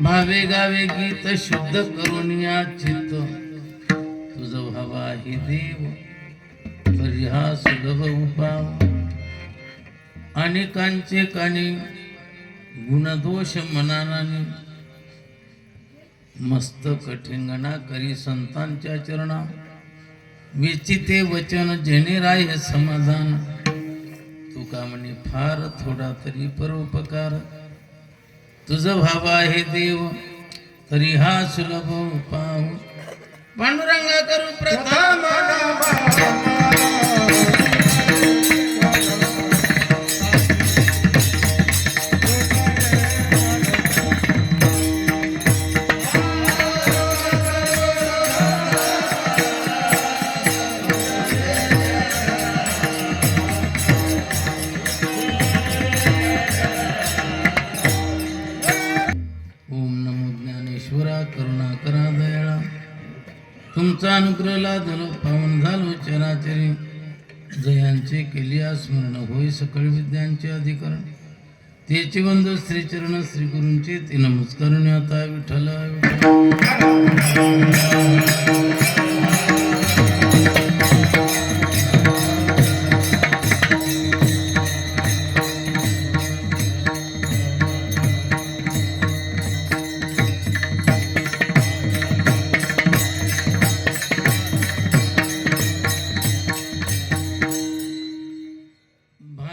भावे गावे गीत शुद्ध करून या चित्त तुझ व्हावा ही देव तरी हा सुलभ उपाव अनेकांचे कानी गुणदोष मनानाने मस्तक ठिंगणा करी संतांच्या चरणा विचिते वचन जेणे राय समाधान तुका म्हणे फार थोडा तरी परोपकार तुझ भावा हे देव तरी हा सुलभ उपाव पांडुरंगा करू प्रथम करुणा करा दयाळा तुमचा अनुग्रह लादलो पावन झालो चराचरी जयांचे केलिया स्मरण होई सकळ विद्यांचे अधिकरण तेचे बंधू श्री चरण श्री गुरूंचे ते नमस्कारून आता विठ्ठल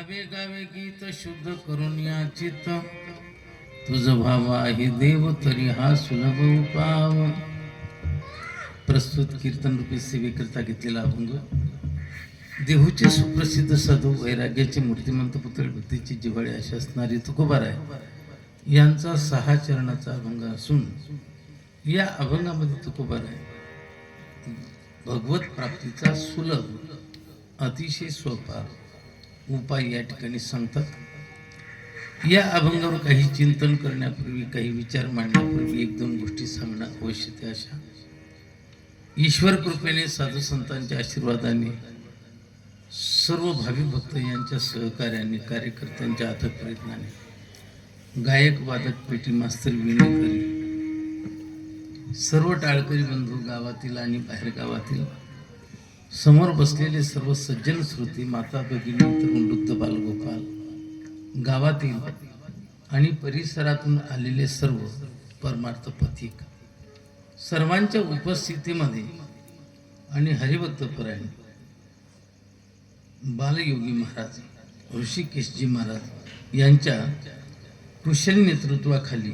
गावे गावे गीत शुद्ध करून या चित्त, तुझ भाव आहे देव तरी हा सुलभ उपाव. प्रस्तुत कीर्तन रूपी सेवेकरता घेतलेला अभंग देहूचे सुप्रसिद्ध साधू वैराग्याचे मूर्तिमंत पुतळे भक्तीची जिव्हाळी अशी असणारी तुकोबाराय यांचा 6 चरणाचा अभंग असून या अभंगामध्ये तुकोबाराय भगवत प्राप्तीचा सुलभ अतिशय सोपा उपाय या ठिकाणी सांगतात. या अभंगावर काही चिंतन करण्यापूर्वी, काही विचार मांडण्यापूर्वी 1-2 गोष्टी सांगणं आवश्यक आहे. अशा ईश्वर कृपेने, साधू संतांच्या आशीर्वादाने, सर्व भावी भक्त यांच्या सहकार्याने, कार्यकर्त्यांच्या अथक प्रयत्नाने, गायक वादक पेटी मास्तर विणेकरी, सर्व टाळकरी बंधू, गावातील आणि बाहेर गावातील, समोर बसलेले सर्व सज्जन श्रोते, माता भगिनी, तरुण वृद्ध बालगोपाल, गावातील आणि परिसरातून आलेले सर्व परमार्थ पथिक, सर्वांच्या उपस्थितीमध्ये आणि हरिभक्तपरायण बालयोगी महाराज ऋषिकेशजी महाराज यांच्या कुशल नेतृत्वाखाली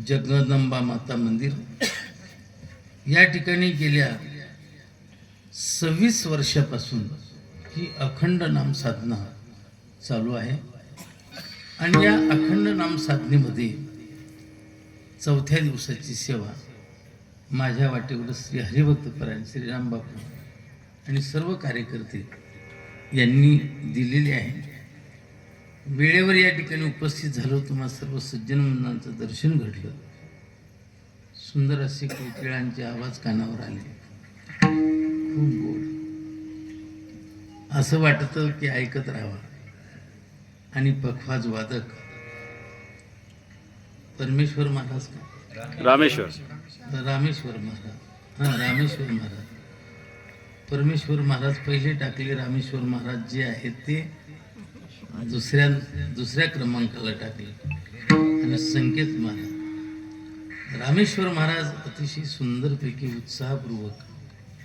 जगदंबा माता मंदिर या ठिकाणी गेल्या 26 वर्षापासून ही अखंड नाम साधना चालू आहे. आणि या अखंड नाम साधनेमध्ये 4थ्या दिवसाची सेवा माझ्या वाटेवर श्री हरिभक्तपरायण श्रीराम बापू आणि सर्व कार्यकर्ते यांनी दिलेली आहे. वेळेवर या ठिकाणी उपस्थित झालो. तुम्हा सर्व सज्जन मुलांचं दर्शन घडलं. सुंदर असे कोकिळांचे आवाज कानावर आले, खूप गोड. असं वाटतं की ऐकत राहावं. आणि पखवाज वादक परमेश्वर महाराज का रामेश्वर महाराज, हां रामेश्वर महाराज, परमेश्वर महाराज पहिले टाकले. रामेश्वर महाराज जे आहेत ते दुसऱ्या क्रमांकाला टाकले. आणि संकेत महाराज, रामेश्वर महाराज अतिशय सुंदरपैकी उत्साहपूर्वक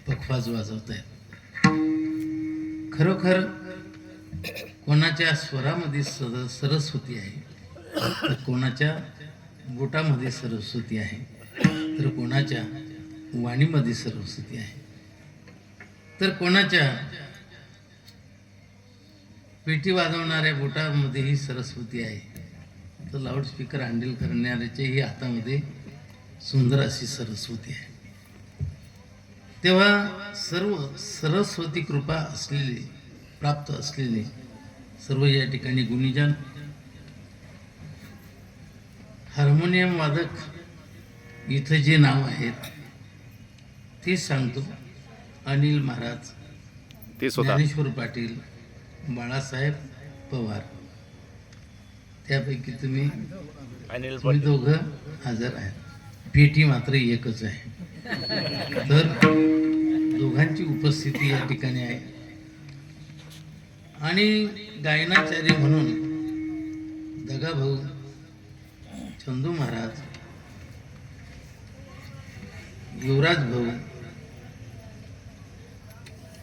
पखवाज वाजवत आहेत. खरोखर कोणाच्या स्वरामध्ये सरस्वती आहे, तर कोणाच्या बोटामध्ये सरस्वती आहे, तर कोणाच्या वाणीमध्ये सरस्वती आहे, तर कोणाच्या पेटी वाजवणाऱ्या बोटामध्येही सरस्वती आहे, तर लाऊडस्पीकर हँडल करणाऱ्याच्याही हातामध्ये सुंदर अशी सरस्वती आहे. तेव्हा सर्व सरस्वती कृपा असलेले, प्राप्त असलेले सर्व या ठिकाणी गुणीजन, हार्मोनियम वादक इथं जे नाव आहेत ते सांगतो. अनिल महाराज, ज्ञानेश्वर पाटील, बाळासाहेब पवार, त्यापैकी तुम्ही दोघं हजर आहेत. पेटी मात्र एकच आहे. तर दोघांची उपस्थिती या ठिकाणी आहे. आणि गायनाचार्य म्हणून दगाभाऊ, चंदू महाराज, युवराज भाऊ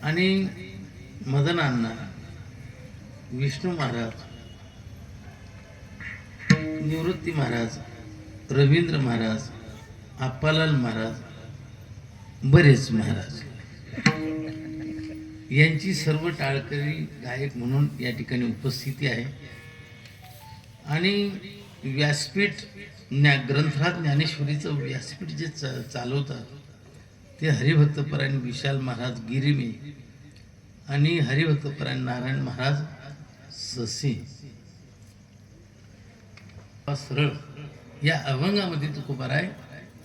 आणि मदन अण्णा, विष्णू महाराज, निवृत्ती महाराज, रवींद्र महाराज, आप्पालाल महाराज, बरेच महाराज यांची सर्व टाळकरी गायक म्हणून या ठिकाणी उपस्थिती आहे. आणि व्यासपीठ ग्रंथराज ज्ञानेश्वरीचं व्यासपीठ जे चालवतात ते हरिभक्तपरायण विशाल महाराज गिरिमी आणि हरिभक्तपरायण नारायण महाराज ससे. सरळ या अभंगामध्ये तुकोबाराय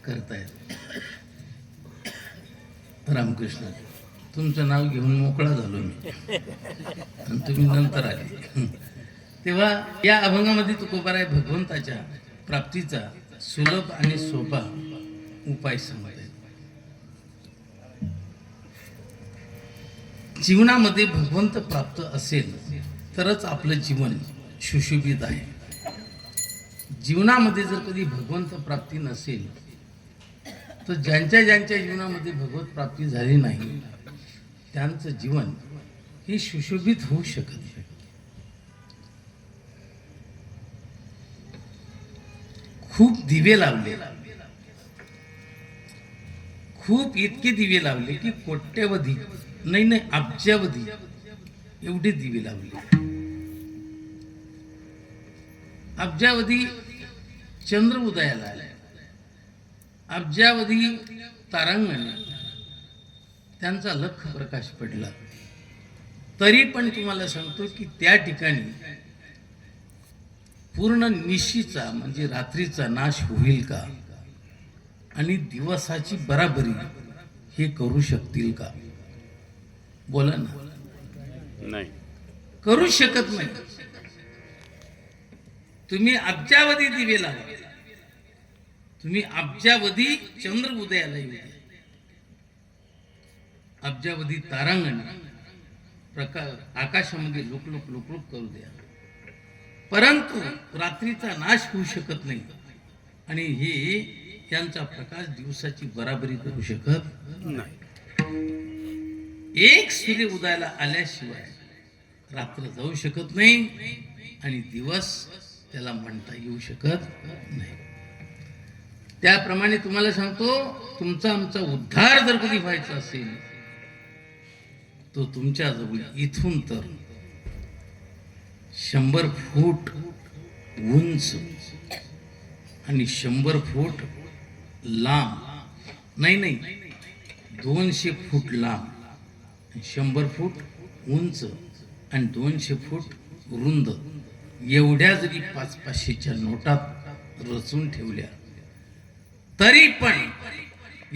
करतायत. रामकृष्ण, तुमचं नाव घेऊन मोकळा झालो मी आणि तुम्ही नंतर आले. तेव्हा या अभंगामध्ये तुकोबाराय भगवंताच्या प्राप्तीचा सुलभ आणि सोपा उपाय सांगत आहेत. जीवनामध्ये भगवंत प्राप्त असेल तरच आपलं जीवन सुशोभित आहे. जीवनामध्ये जर कधी भगवंत प्राप्ती नसेल तर ज्यांच्या जीवनामध्ये भगवत प्राप्ती झाली नाही त्यांचं जीवन हे सुशोभित होऊ शकत नाही. खूप दिवे लावले, खूप इतके दिवे लावले की कोट्यवधी नाही अब्जावधी एवढे दिवे लावले. अब्जावधी चंद्र उदयाला आलाय, अब्जावधी तारांगण त्यांचा लख प्रकाश पडला. तरी पण तुम्हाला सांगतो की त्या ठिकाणी पूर्ण निशीचा म्हणजे रात्रीचा नाश होईल का आणि दिवसाची बराबरी हे करू शकतील का? बोला ना. नाही, करू शकत नाही. तुम्ही अब्जावधी दिवे लावा, तुम्ही अब्जावधी चंद्र उदयाला येऊ द्या, अब्जावधी तारांगण प्रकाश आकाशामध्ये लुकलुक लुकलुक करू द्या, परंतु रात्रीचा नाश होऊ शकत नाही आणि हे यांचा प्रकाश दिवसाची बराबरी करू शकत नाही. एक सूर्य उदयाला आल्याशिवाय रात्र जाऊ शकत नाही आणि दिवस त्याला म्हणता येऊ शकत नाही. त्याप्रमाणे तुम्हाला सांगतो, तुमचा आमचा उद्धार जर कधी व्हायचा असेल तो तुमच्या जवळ इथून तर 100 फूट उंच आणि 100 फूट लांब, नाही 200 फूट लांब, 100 फूट उंच आणि 200 फूट रुंद एवढ्या जरी 500च्या नोटात रचून ठेवल्या तरी पण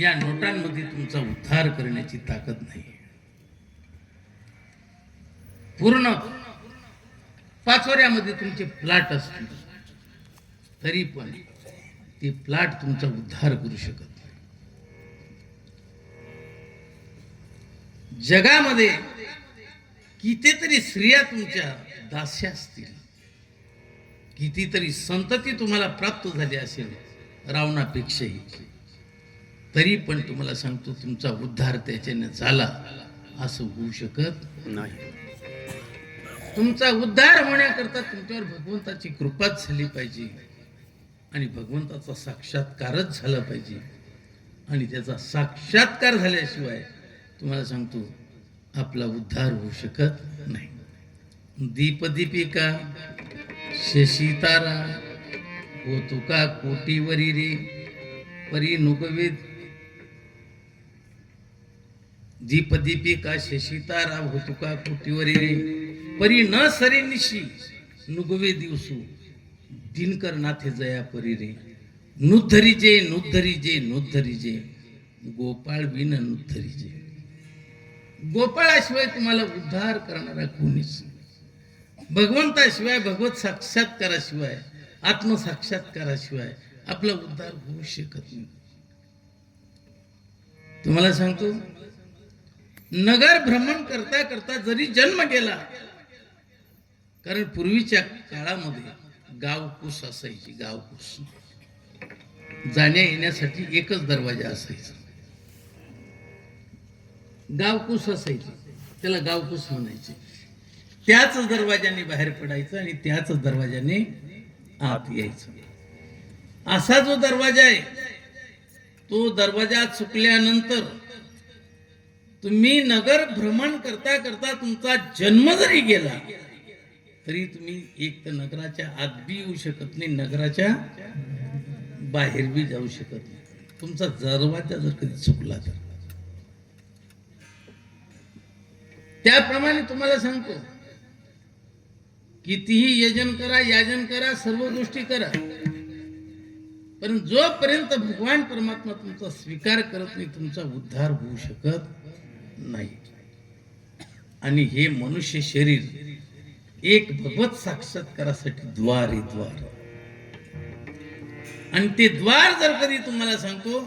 या नोटांमध्ये तुमचा उद्धार करण्याची ताकद नाही. पूर्ण 5 तुमचे प्लॉट असतील तरी पण ते प्लॉट तुमचा उद्धार करू शकत नाही. जगामध्ये कितीतरी स्त्रिया तुमच्या दास्या असतील, कितीतरी संतती तुम्हाला प्राप्त झाली असेल रावणापेक्षाही, तरी पण तुम्हाला सांगतो तुमचा उद्धार त्याच्याने झाला असं होऊ शकत नाही. तुमचा उद्धार होण्याकरता तुमच्यावर भगवंताची कृपाच झाली पाहिजे आणि भगवंताचा साक्षात्कारच झाला पाहिजे आणि त्याचा साक्षात्कार झाल्याशिवाय तुम्हाला सांगतो आपला उद्धार होऊ शकत नाही. दीपदीपिका शशितारा हो तुका कोटीवरी रे परी नुकवेद. दीपदीपिका शशितारा हो तुका कोटीवरी रे परी न सरे निशी नुगवे दिवसू दिनकर नाथे जया परी रे. नुद्धरी जे नुद्धरी जे नुद्धरी जे गोपाळ बिन नुद्धरी जे. गोपाळाशिवाय तुम्हाला उद्धार करणारा कोणीच नाही. भगवंताशिवाय, भगवत साक्षात्काराशिवाय, आत्मसाक्षात्काराशिवाय आपला उद्धार होऊ शकत नाही. तुम्हाला सांगतो, नगर भ्रमण करता करता जरी जन्म गेला, कारण पूर्वीच्या काळामध्ये गावकूस असायची, गावकूस जाण्या येण्यासाठी एकच दरवाजा असायचा, गावकूस असायची, त्याला गावकूस म्हणायचे. त्याच दरवाजाने बाहेर पडायचं आणि त्याच दरवाजाने आत यायचं. असा जो दरवाजा आहे तो दरवाजा चुकल्यानंतर तुम्ही नगर भ्रमण करता करता तुमचा जन्म जरी गेला तरी तुम्ही एक तर नगराच्या आत बी येऊ शकत नाही, नगराच्या बाहेर बी जाऊ शकत नाही. तुमचा दरवाजा जर कधी चुकला तर. त्याप्रमाणे तुम्हाला सांगतो, कितीही यजन करा, याजन करा, सर्व गोष्टी करा, पण जोपर्यंत भगवान परमात्मा तुमचा स्वीकार करत नाही तुमचा उद्धार होऊ शकत नाही. आणि हे मनुष्य शरीर एक भगवत साक्षात्कारासाठी द्वार आहे, द्वार. आणि ते द्वार जर कधी तुम्हाला सांगतो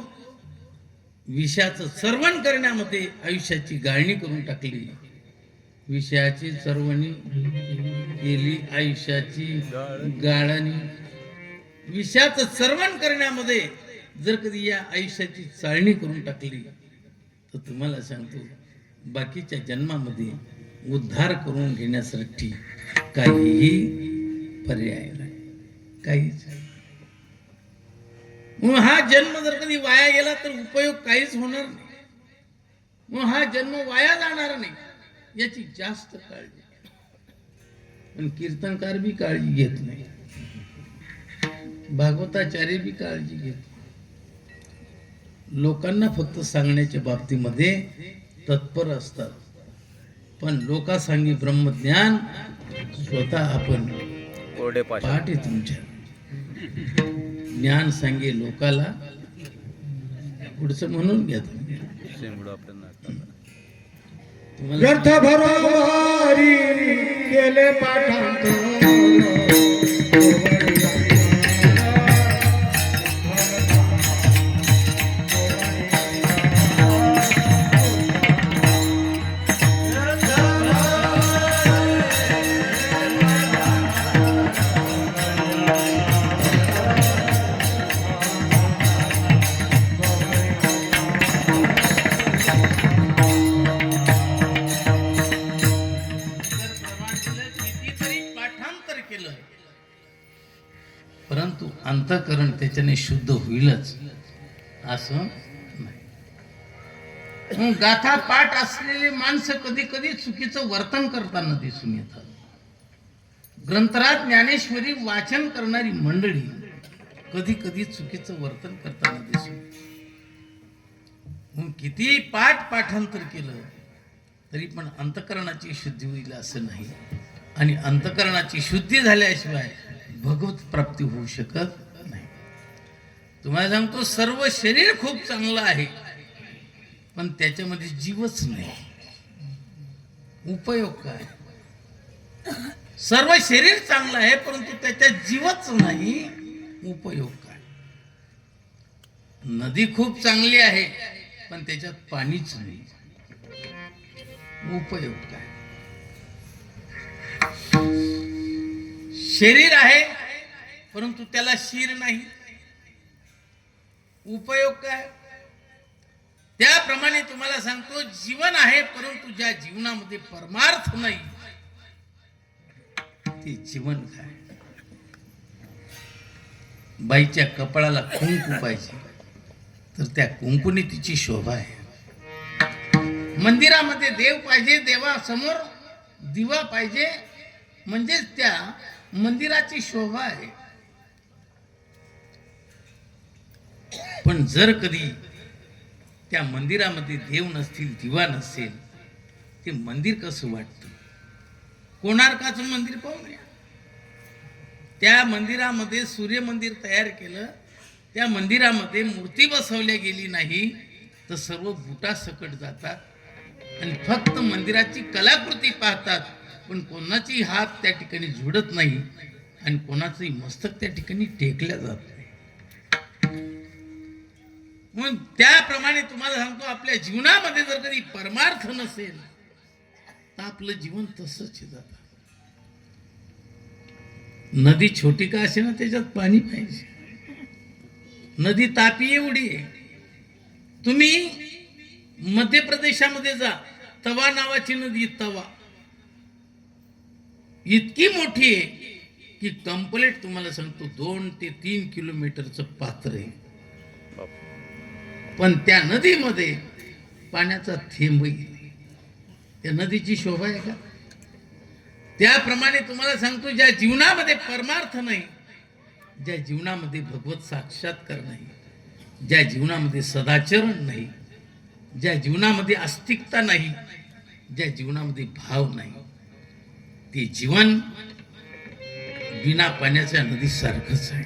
विषयाचं सर्वण करण्यामध्ये आयुष्याची गाळणी करून टाकली, विषयाची सर्वणी केली आयुष्याची गाळणी, विषयाचं सर्वण करण्यामध्ये जर कधी या आयुष्याची चाळणी करून टाकली तर तुम्हाला सांगतो बाकीच्या जन्मामध्ये उद्धार करून घेण्यासाठी काहीही पर्याय नाही, काहीच. मग हा जन्म जर कधी वाया गेला तर उपयोग काहीच होणार नाही. मग हा जन्म वाया जाणार नाही याची जास्त काळजी. पण कीर्तनकार बी काळजी घेत नाही, भागवताचार्य बी काळजी घेत. लोकांना फक्त सांगण्याच्या बाबतीमध्ये तत्पर असतात, पण लोकांसांगी ब्रह्मज्ञान स्वतः आपण पहाटे तुमच्या ज्ञान सांगे लोकाला. पुढचं म्हणून घ्या तुम्ही. ग्रंथ भरोवारी केले पाठांतर कितीतरी पाठांतर केलं, परंतु अंतःकरण त्याच्याने शुद्ध होईलच असं नाही. मग गाथा पाठ असलेली माणसं कधी कधी चुकीचं वर्तन करताना दिसून येतात. ग्रंथराज ज्ञानेश्वरी वाचन करणारी मंडळी कधी कधी चुकीचं वर्तन करताना दिसून येतात. मग किती पाठांतर केलं तरी पण अंतःकरणाची शुद्धी होईल असं नाही. आणि अंतःकरणाची शुद्धी झाल्याशिवाय भगवत प्राप्ती होऊ शकत नाही. तुम्हाला सांगतो, सर्व शरीर खूप चांगलं आहे, पण त्याच्यामध्ये जीवच नाही. उपयोग काय? सर्व शरीर चांगलं आहे, परंतु त्याच्यात जीवच नाही. उपयोग काय? नदी खूप चांगली आहे, पण त्याच्यात पाणीच नाही. उपयोग काय? शरीर आहे, परंतु त्याला शीर नाही. उपयोग काय? त्याप्रमाणे तुम्हाला सांगतो, जीवन आहे, परंतु ज्या जीवनामध्ये परमार्थ नाही, ते जीवन काय? बाईच्या कपाळाला कुंकू पाहिजे, तर त्या कुंकुनी तिची शोभा आहे. मंदिरामध्ये देव पाहिजे, देवासमोर दिवा पाहिजे, म्हणजेच त्या मंदिराची शोभा आहे. पण जर कधी त्या मंदिरामध्ये देव नसतील, दिवा नसेल, ते मंदिर कसं वाटतं? कोणार्काचं मंदिर पाहून या. त्या मंदिरामध्ये सूर्य मंदिर तयार केलं, त्या मंदिरामध्ये मूर्ती बसवल्या गेली नाही, तर सर्व बुटासकट जातात आणि फक्त मंदिराची कलाकृती पाहतात, पण कोणाची हात त्या ठिकाणी झुडत नाही आणि कोणाचंही मस्तक त्या ठिकाणी टेकल्या जात नाही. म्हणून त्याप्रमाणे तुम्हाला सांगतो, आपल्या जीवनामध्ये जर कधी परमार्थ नसेल तर आपलं जीवन तसंच जातं. नदी छोटी का असे ना, त्याच्यात पाणी पाहिजे. नदी तापी एवढी आहे. तुम्ही मध्य प्रदेशामध्ये जा, तवा नावाची नदी, तवा इतकी मोठी आहे की कंप्लीट तुम्हाला सांगतो 2 ते 3 किलोमीटरचं पात्र आहे. पण त्या नदीमध्ये पाण्याचा थेंबही नाही. त्या नदीची शोभा आहे का? त्याप्रमाणे तुम्हाला सांगतो, ज्या जीवनामध्ये परमार्थ नाही, ज्या जीवनामध्ये भगवत साक्षात्कार नाही, ज्या जीवनामध्ये सदाचरण नाही, ज्या जीवनामध्ये आस्तिकता नाही, ज्या जीवनामध्ये भाव नाही, ते जीवन बिना पाण्याच्या नदीसारखंच आहे.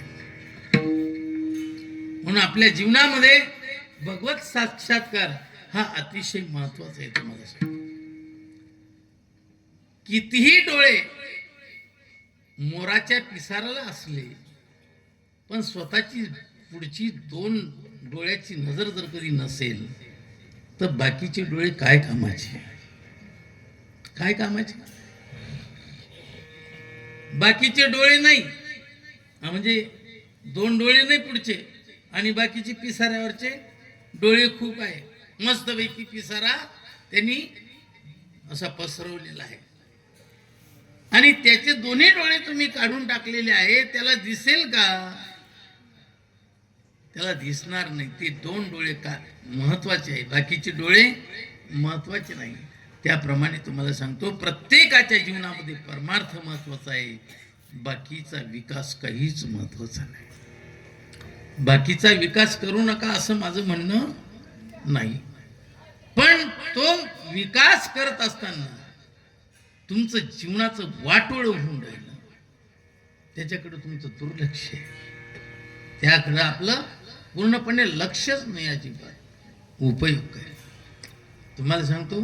म्हणून आपल्या जीवनामध्ये भगवत साक्षात्कार हा अतिशय महत्वाचा आहे. तुम्हाला सांगतो, कितीही डोळे मोराच्या पिसाराला असले, पण स्वतःची पुढची 2 डोळ्याची नजर जर कधी नसेल, तर बाकीचे डोळे काय कामाचे? काय कामाचे? बाकीचे डोळे नाही, म्हणजे 2 डोळे नाही पुढचे, आणि बाकीचे पिसाऱ्यावरचे डोळे खूप आहे. मस्तपैकी पिसारा त्यांनी असा पसरवलेला आहे, आणि त्याचे 2 डोळे तुम्ही काढून टाकलेले आहे. त्याला दिसेल का? त्याला दिसणार नाही. ते 2 डोळे का महत्वाचे आहे, बाकीचे डोळे महत्वाचे नाही. त्याप्रमाणे तुम्हाला सांगतो, प्रत्येकाच्या जीवनामध्ये परमार्थ महत्वाचा आहे, बाकीचा विकास काहीच महत्वाचा नाही. बाकीचा विकास करू नका असं माझं म्हणणं नाही, पण तो विकास करत असताना तुमचं जीवनाचं वाटोळ होऊन राहिलं, त्याच्याकडे तुमचं दुर्लक्ष आहे. त्याकडे आपलं पूर्णपणे लक्षच नाही. अजिबात उपयोग आहे. तुम्हाला सांगतो,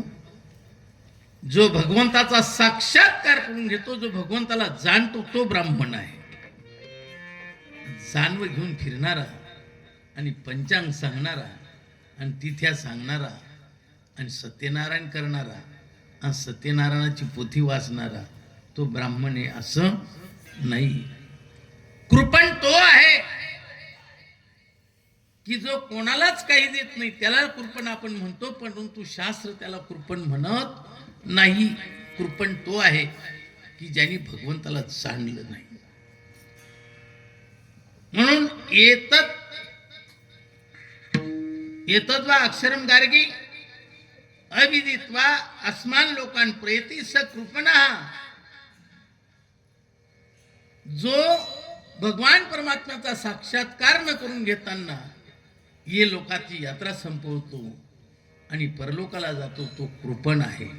जो भगवंताचा साक्षात्कार करून घेतो, जो भगवंताला जाणतो, तो ब्राह्मण आहे. जानवं घेऊन फिरणारा आणि पंचांग सांगणारा आणि तिथ्या सांगणारा आणि सत्यनारायण करणारा आणि सत्यनारायणाची पोथी वाचणारा तो ब्राह्मण आहे असं नाही. कृपण तो आहे की जो कोणालाच काही देत नाही, त्याला कृपण आपण म्हणतो, परंतु शास्त्र त्याला कृपण म्हणत नाही. कृपण तो आहे की ज्यांनी भगवंताला जाणलं नाही. म्हणून एतद्वा अक्षरम गार्गी अविदित्वा अस्मान लोकान प्रेती स कृपणः. जो भगवान परमात्म्याचा साक्षात्कार न करून घेताना ये लोकाची यात्रा संपवतो आणि परलोकाला जातो, तो कृपण आहे.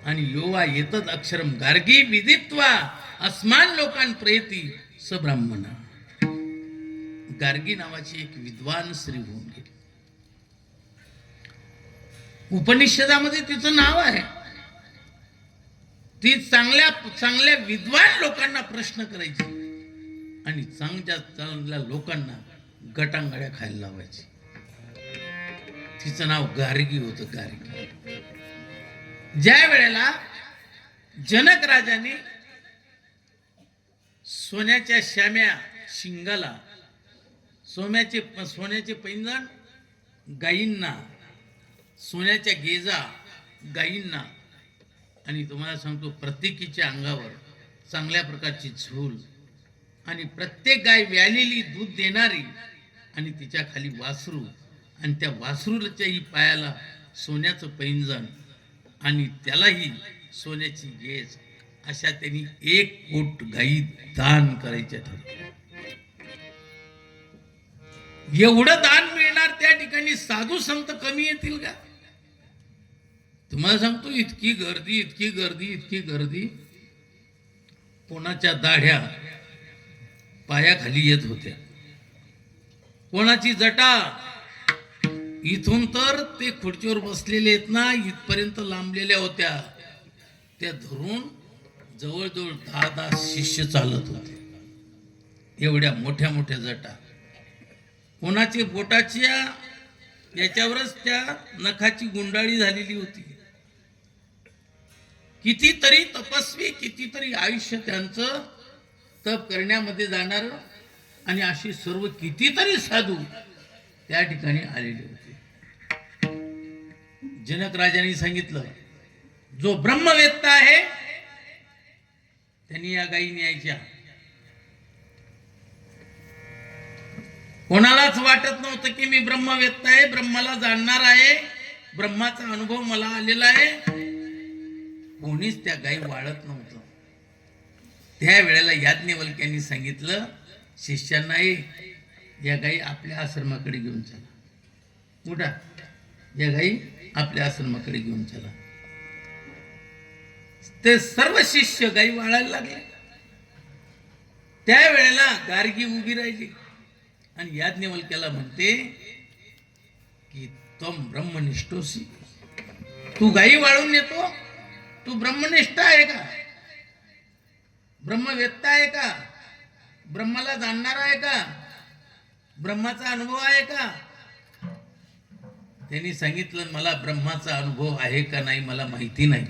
आणि योवा येतद अक्षरम गार्गी विदित्वा अस्मान लोकान प्रेती स ब्राह्मण. गार्गी नावाची एक विद्वान स्त्री होऊन गेली. उपनिषदामध्ये तिचं नाव आहे. ती चांगल्या विद्वान लोकांना प्रश्न करायची आणि चांगल्या लोकांना गटांगड्या खायला लावायची. तिचं नाव गार्गी होतं. गार्गी. ज्या वेळेला जनक राजाने सोन्याच्या श्याम्या शिंगाला सोन्याचे पैंजण गायींना, सोन्याच्या गेजा गायींना, आणि तुम्हाला सांगतो प्रत्येकीच्या अंगावर चांगल्या प्रकारची झूल, आणि प्रत्येक गाय व्यालेली दूध देणारी, आणि तिच्या खाली वासरू, आणि त्या वासरूच्याही पायाला सोन्याचं पैंजण आणि त्यालाही सोन्याची गेज, अशा त्यांनी 1 कोट गायी दान करायच्या ठरवलं. एवढं दान मिळणार त्या ठिकाणी साधू संत कमी येतील का? तुम्हाला सांगतो, इतकी गर्दी. कोणाच्या दाढ्या पायाखाली येत होत्या, कोणाची जटा इथून तर ते खुर्चीवर बसलेले आहेत ना इथपर्यंत लांबलेल्या होत्या. त्या धरून जवळजवळ 10 शिष्य चालत होते. एवढ्या मोठ्या मोठ्या जटा. कोणाची बोटाच्या याच्यावरच त्या नखाची गुंडाळी झालेली होती. कितीतरी तपस्वी, कितीतरी आयुष्य त्यांचं तप करण्यामध्ये जाणार, आणि अशी सर्व कितीतरी साधू त्या ठिकाणी आलेले होते. जनक राजांनी सांगितलं, जो ब्रह्मवेत्ता आहे त्यांनी या गायी न्यायच्या. कोणालाच वाटत नव्हतं की मी ब्रह्मवेत्ता आहे, ब्रह्माला जाणणार आहे, ब्रह्माचा अनुभव मला आलेला आहे. कोणीच त्या गायी वाळत नव्हतं. त्या वेळेला याज्ञवल्क्यांनी सांगितलं शिष्यांना, या गायी आपल्या आश्रमाकडे घेऊन चला. उठा, या गायी आपल्या आश्रमाकडे घेऊन चला. ते सर्व शिष्य गायी वाळायला लागले. त्या वेळेला गार्गी उभी राहिली आणि याज्ञवल्क्याला म्हणते की तम ब्रह्मनिष्ठोसी, तू गायी वाळून येतो, तू ब्रह्मनिष्ठ आहे का? ब्रह्मवेत्ता आहे का? ब्रह्माला जाणणार आहे का? ब्रह्माचा अनुभव आहे का? त्यांनी सांगितलं, मला ब्रह्माचा अनुभव आहे का नाही मला माहिती नाही,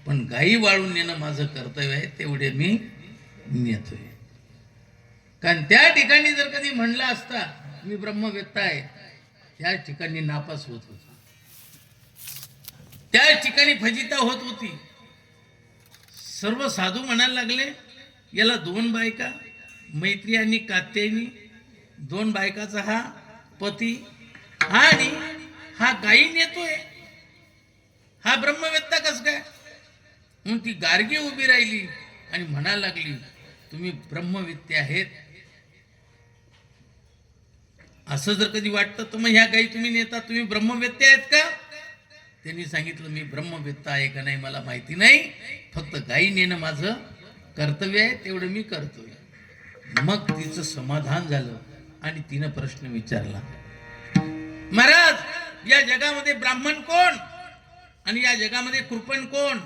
पण गायी वाळून नेणं माझं कर्तव्य आहे, तेवढे मी नेतोय. कारण त्या ठिकाणी जर कधी म्हणलं असता मी ब्रह्मवेत्ता आहे, त्या ठिकाणी नापास होत होता, त्या ठिकाणी फजिता होत होती. सर्व साधू म्हणायला लागले, याला 2 बायका मैत्री आणि कात्यायनी 2 बायकाचा हा पती आणि हा गायी नेतोय. हा ब्रह्मवेत्ता कस काय? म्हणून ती गार्गी उभी राहिली आणि म्हणायला लागली, तुम्ही ब्रह्मवेत्ते आहेत. असं जर कधी वाटतं तर मग ह्या गायी तुम्ही नेता, तुम्ही ब्रह्मवेत्ते आहेत का? त्यांनी सांगितलं, मी ब्रह्मवेत्ता आहे का नाही मला माहिती नाही, फक्त गायी नेणं माझं कर्तव्य आहे, तेवढं मी करतोय. मग तिचं समाधान झालं आणि तिनं प्रश्न विचारला, महाराज या जगामध्ये ब्राह्मण कोण आणि या जगामध्ये कृपण कोण?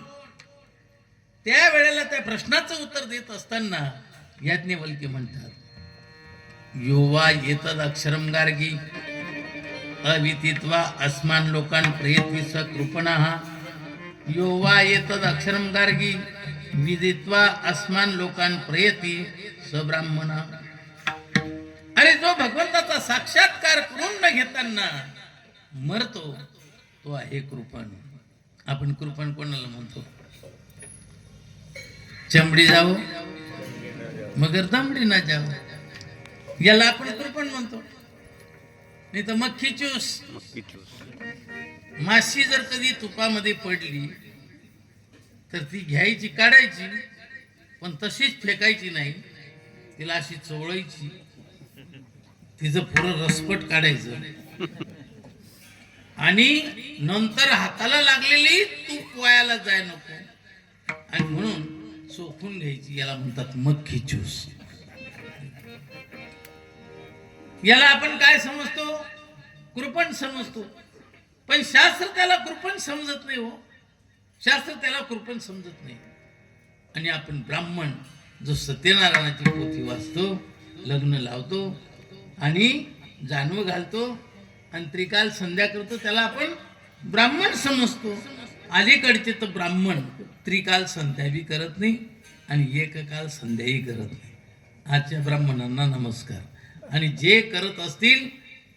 त्या वेळेला त्या प्रश्नाचं उत्तर देत असताना याज्ञवल्क्य म्हणतात, योवा येतद अक्षरम गार्गी अविदित्वा अस्मान लोकान प्रयत्वी स कृपणः. योवा येतद अक्षरम गार्गी विदित्वा अस्मान लोकान प्रयती स ब्राह्मण. अरे जो भगवंताचा साक्षात्कार करून न घेताना मरतो तो आहे कृपण. आपण कृपण कोणाला म्हणतो? चमडी जावो मगर दमडी ना जावो, याला आपण कृपण म्हणतो. नाही तर मक्खी चूस. माशी जर कधी तुपामध्ये पडली तर ती घ्यायची, काढायची, पण तशीच फेकायची नाही, तिला अशी चोळायची, तिचं पुरं रसपट काढायचं आणि नंतर हाताला लागलेली तूप वायाला जाय नको आणि म्हणून चोखून घ्यायची. याला म्हणतात मक्खी चूस. याला आपण काय समजतो? कृपण समजतो. पण शास्त्र त्याला कृपण समजत नाही हो. शास्त्र त्याला कृपण समजत नाही. आणि आपण ब्राह्मण जो सत्यनारायणाची पोथी वाचतो, लग्न लावतो आणि जानवं घालतो आणि त्रिकाल संध्या करतो, त्याला आपण ब्राह्मण समजतो. अलीकडचे तर ब्राह्मण त्रिकाल संध्या बी करत नाही आणि एककाल संध्याही करत नाही. आजच्या ब्राह्मणांना नमस्कार आणि जे करत असतील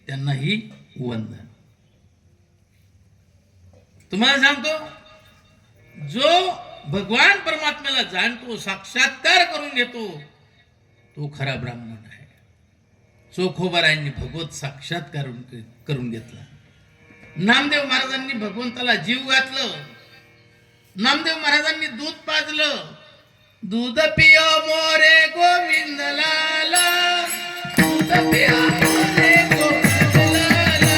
त्यांनाही वंदन. तुम्हाला सांगतो, जो भगवान परमात्म्याला जाणतो, साक्षात्कार करून घेतो, तो खरा ब्राह्मण आहे. चोखोबारायांनी भगवत साक्षात्कार करून घेतला. नामदेव महाराजांनी भगवंताला जीव घातलं. नामदेव महाराजांनी दूध पाजलं. दूध पियो मोरे गोविंद लाला, दूध पियो मोरे गोविंद लाला.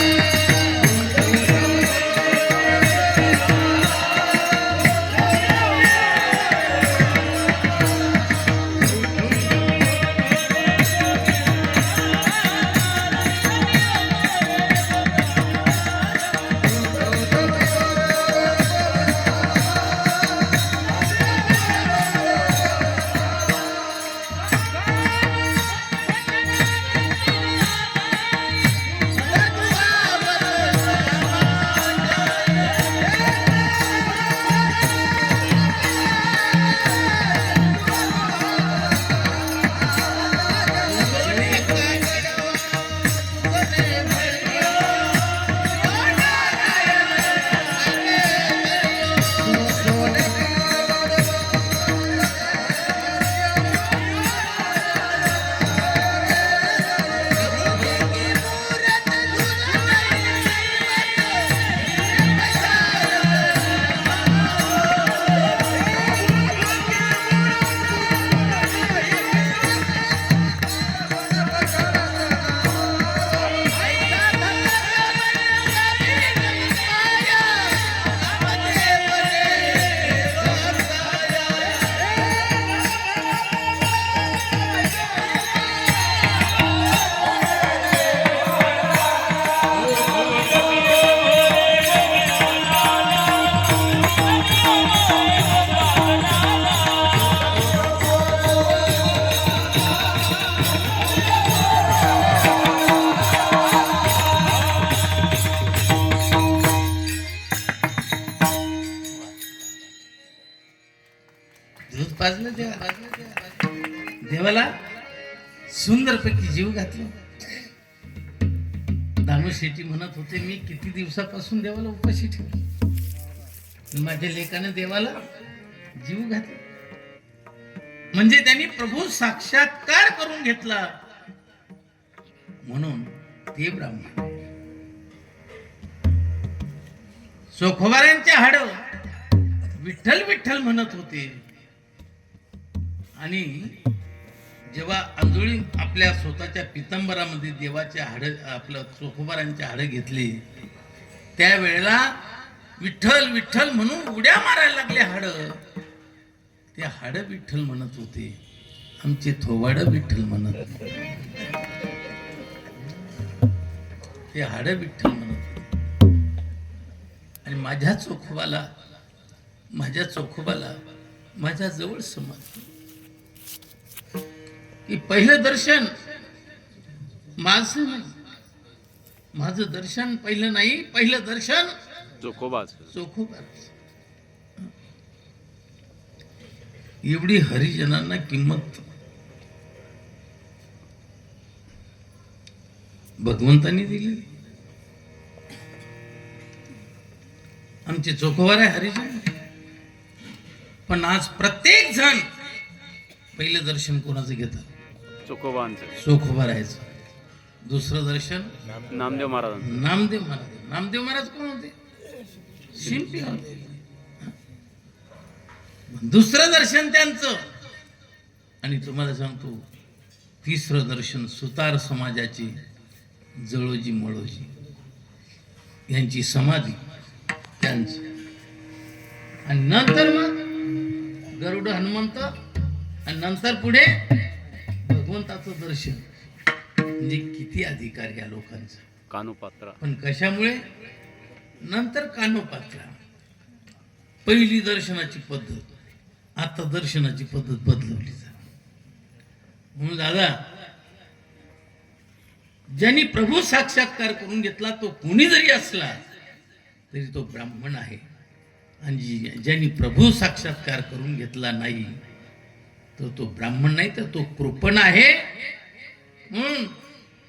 दूध पाजलं देवाला सुंदरपैकी जीव घातला. दामू शेट्टी म्हणत होते, मी किती दिवसापासून देवाला उपाशी ठेवली, माझ्या लेकाने देवाला जीव घातला. म्हणजे त्यांनी प्रभू साक्षात्कार करून घेतला. म्हणून ते ब्राह्मण. चोखोबारांचे हाड विठ्ठल विठ्ठल म्हणत होते. आणि जेव्हा आंधळी आपल्या स्वतःच्या पितंबरामध्ये देवाचे हाड, आपलं चोखोबारांचे हाड घेतले, त्यावेळेला विठ्ठल विठ्ठल म्हणून उड्या मारायला लागले हाड. ते हाड विठ्ठल म्हणत होते, आमचे थोबाड विठ्ठल म्हणत होते. ते हाड विठ्ठल म्हणत होते. आणि माझ्या चोखोबाला माझ्या जवळ समजलं की पहिलं दर्शन माझं नाही, माझं दर्शन पहिलं नाही, पहिलं दर्शन चोखोबाच. एवढी हरिजनांना किंमत भगवंतांनी दिली. आमचे चोखोबार आहे हरिजन. पण आज प्रत्येक जण पहिलं दर्शन कोणाचं घेतात? चोखोबा राहायचं. दुसरं दर्शन नामदेव महाराज. नामदेव महाराज कोण होते? शिंपी होते. दुसरं दर्शन त्यांचं. आणि तुम्हाला सांगतो, तिसरं दर्शन सुतार समाजाची जळोजी मळोजी यांची समाधी त्यांची. आणि नंतर मग गरुड हनुमंत, आणि नंतर पुढे भगवंताचं दर्शन. म्हणजे किती अधिकार या लोकांचा. कानोपात्रा. पण कशामुळे? नंतर कानोपात्रा. पहिली दर्शनाची पद्धत, आता दर्शनाची पद्धत बदलवली जाते. म्हणून दादा, ज्यांनी प्रभू साक्षात्कार करून घेतला तो कोणी जरी असला तरी तो ब्राह्मण आहे. आणि ज्यांनी प्रभू साक्षात्कार करून घेतला नाही तर तो ब्राह्मण नाही, तर तो कृपण आहे. म्हणून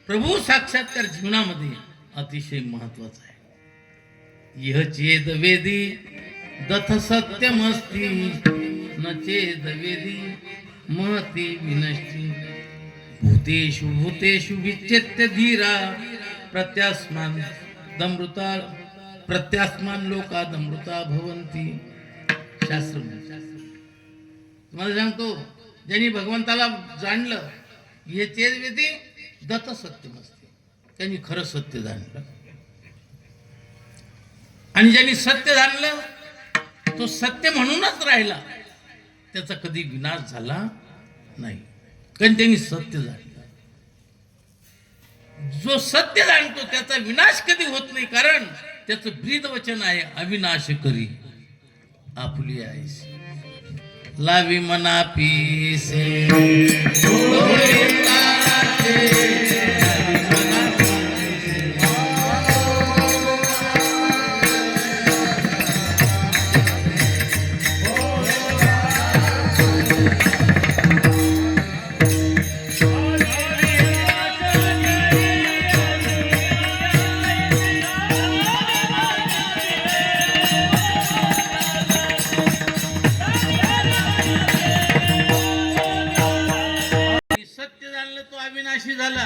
प्रभू साक्षात्कार जीवनामध्ये अतिशय महत्वाचा आहे. यह चेद वेदी दथ सत्यमस्ती न चेद वेदी महती विनष्टी भूतेषु भूतेषु विचित्य धीरा प्रत्यास्मान दमृता प्रत्यास्मान लोकादमृता भवंती. शास्त्र तुम्हाला सांगतो, ज्यांनी भगवंताला जाणलं, हे चेद वेदी दत्त सत्यमस्ती, त्यांनी खरं सत्य जाणलं. आणि ज्यांनी सत्य जाणलं तो सत्य म्हणूनच राहिला, त्याचा कधी विनाश झाला नाही, कारण त्यांनी सत्य जाणलं. जो सत्य जाणतो त्याचा विनाश कधी होत नाही, कारण त्याचं ब्रीद वचन आहे, अविनाश करी आपुली आईसे लावी मना पीसे. झाला,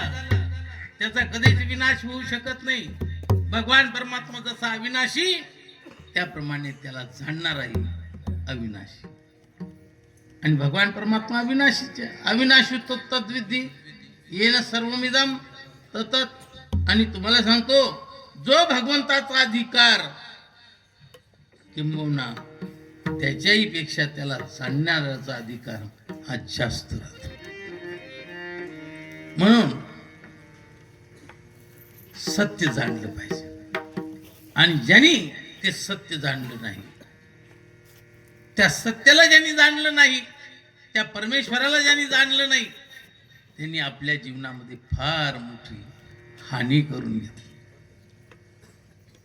त्याचा कधीच विनाश होऊ शकत नाही. भगवान परमात्मा जसा अविनाशी, त्याप्रमाणे त्याला जाणणाराही अविनाशी. आणि भगवान परमात्मा अविनाशीचे. अविनाशी तद्विधी येन सर्वमिदम ततत. आणि तुम्हाला सांगतो, जो भगवंताचा अधिकार किंबहुना त्याच्याही पेक्षा त्याला जाणणाऱ्याचा अधिकार हा जास्त राहतो. म्हणून सत्य जाणलं पाहिजे. आणि ज्यांनी ते सत्य जाणलं नाही, त्या सत्याला ज्यांनी जाणलं नाही, त्या परमेश्वराला ज्यांनी जाणलं नाही, त्यांनी आपल्या जीवनामध्ये फार मोठी हानी करून घेतली,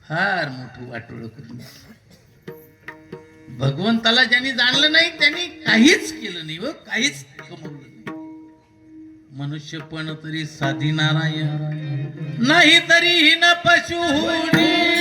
फार मोठं वाटोळं करून घेतलं. भगवंताला ज्यांनी जाणलं नाही त्यांनी काहीच केलं नाही व काहीच कमवलं नाही. मनुष्य पण तरी साधी नारायण, नाही तरी न पशु होणे.